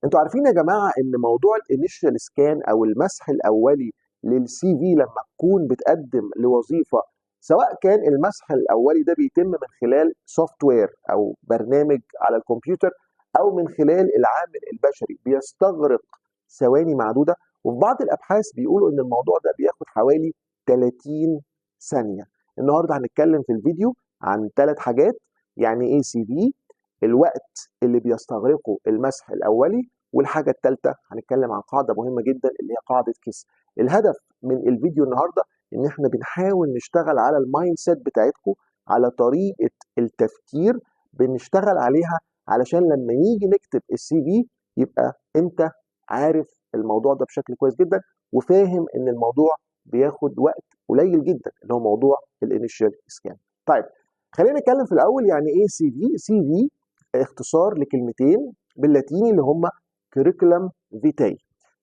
انتوا عارفين يا جماعه ان موضوع الانيشال سكان او المسح الاولي للسي في لما تكون بتقدم لوظيفه، سواء كان المسح الاولي ده بيتم من خلال سوفت وير او برنامج على الكمبيوتر او من خلال العامل البشري، بيستغرق ثواني معدوده. وفي بعض الابحاث بيقولوا ان الموضوع ده بياخد حوالي 30 ثانيه. النهارده هنتكلم في الفيديو عن 3 حاجات: يعني ايه سي في، الوقت اللي بيستغرقه المسح الاولي، والحاجه الثالثه هنتكلم عن قاعده مهمه جدا اللي هي قاعده كيس. الهدف من الفيديو النهارده ان احنا بنحاول نشتغل على المايند سيت بتاعتكم، على طريقه التفكير بنشتغل عليها، علشان لما نيجي نكتب السي في يبقى انت عارف الموضوع ده بشكل كويس جدا، وفاهم ان الموضوع بياخد وقت قليل جدا، اللي هو موضوع الانيشال سكان. طيب خلينا نتكلم في الاول يعني ايه سي في. سي في اختصار لكلمتين باللاتيني اللي هم كوريكولم فيتاي.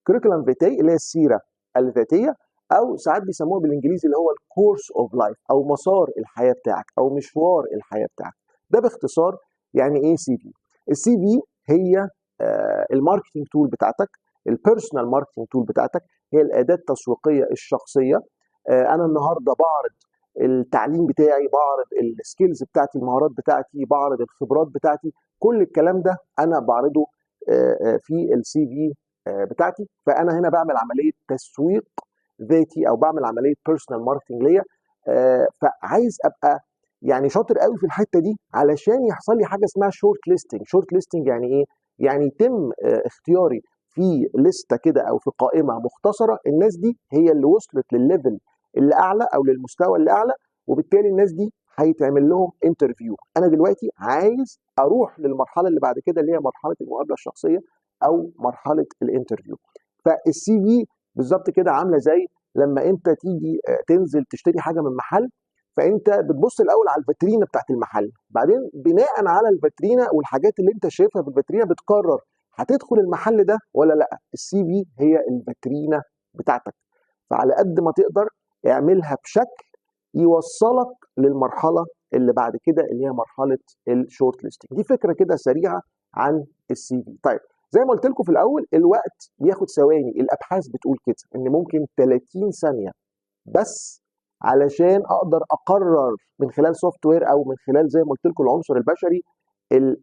كوريكولم فيتاي اللي هي السيره الذاتيه، او ساعات بيسموها بالانجليزي اللي هو الكورس اوف لايف، او مسار الحياه بتاعك او مشوار الحياه بتاعك. ده باختصار يعني ايه سي في. السي في هي الماركتنج تول بتاعتك، البيرسونال ماركتنج تول بتاعتك، هي الاداه التسويقيه الشخصيه. انا النهارده بعرض التعليم بتاعي، بعرض السكيلز بتاعتي، المهارات بتاعتي، بعرض الخبرات بتاعتي، كل الكلام ده انا بعرضه في السي في بتاعتي. فانا هنا بعمل عمليه تسويق ذاتي او بعمل عمليه بيرسونال ماركتنج ليا. فعايز ابقى يعني شاطر قوي في الحته دي علشان يحصل لي حاجه اسمها شورت ليستنج. شورت ليستنج يعني ايه؟ يعني يتم اختياري في لسته كده او في قائمه مختصره، الناس دي هي اللي وصلت للليفل اللي اعلى او للمستوى اللي اعلى، وبالتالي الناس دي هيتعمل لهم انترفيو. انا دلوقتي عايز اروح للمرحله اللي بعد كده اللي هي مرحله المقابله الشخصيه او مرحله الانترفيو. فالسي في بالظبط كده عامله زي لما انت تيجي تنزل تشتري حاجه من محل، فانت بتبص الاول على الفاترينا بتاعت المحل، بعدين بناء على الفاترينا والحاجات اللي انت شايفها في الفاترينا بتقرر هتدخل المحل ده ولا لا. السي في هي الفاترينا بتاعتك، فعلى قد ما تقدر اعملها بشكل يوصلك للمرحله اللي بعد كده اللي هي مرحله الشورت ليستنج. دي فكره كده سريعه عن السي في. طيب زي ما قلت لكم في الاول، الوقت بياخد ثواني. الابحاث بتقول كده ان ممكن 30 ثانيه بس علشان اقدر اقرر من خلال سوفت وير او من خلال زي ما قلت لكم العنصر البشري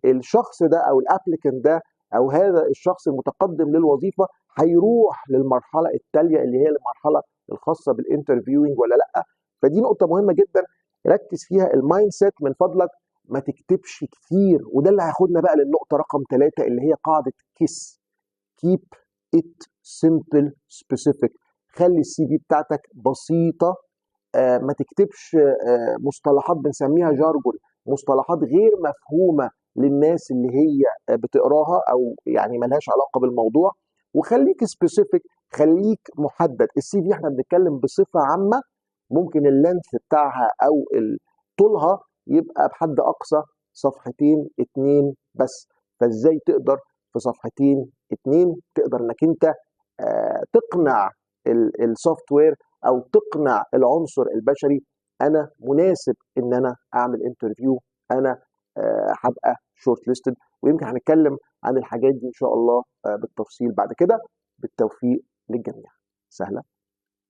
الشخص ده او الابليكنت ده او هذا الشخص المتقدم للوظيفه هيروح للمرحله التاليه اللي هي المرحله الخاصه بالانترفيوينج ولا لا. فدي نقطه مهمه جدا، ركز فيها. المايند سيت من فضلك ما تكتبش كتير، وده اللي هياخدنا بقى للنقطه رقم 3 اللي هي قاعده كيس. keep it simple specific. خلي السي في بتاعتك بسيطه، ما تكتبش مصطلحات بنسميها جارجون، مصطلحات غير مفهومه للناس اللي هي بتقراها او يعني ملهاش علاقه بالموضوع. وخليك سبيسيفيك، خليك محدد. السي في احنا بنتكلم بصفه عامه، ممكن اللينث بتاعها او طولها يبقى بحد اقصى صفحتين 2 بس. فازاي تقدر في صفحتين 2 تقدر انك انت تقنع السوفت وير او تقنع العنصر البشري انا مناسب ان انا اعمل انترفيو، انا هبقى شورت ليستد. ويمكن هنتكلم عن الحاجات دي ان شاء الله بالتفصيل بعد كده. بالتوفيق للجميع. سهله.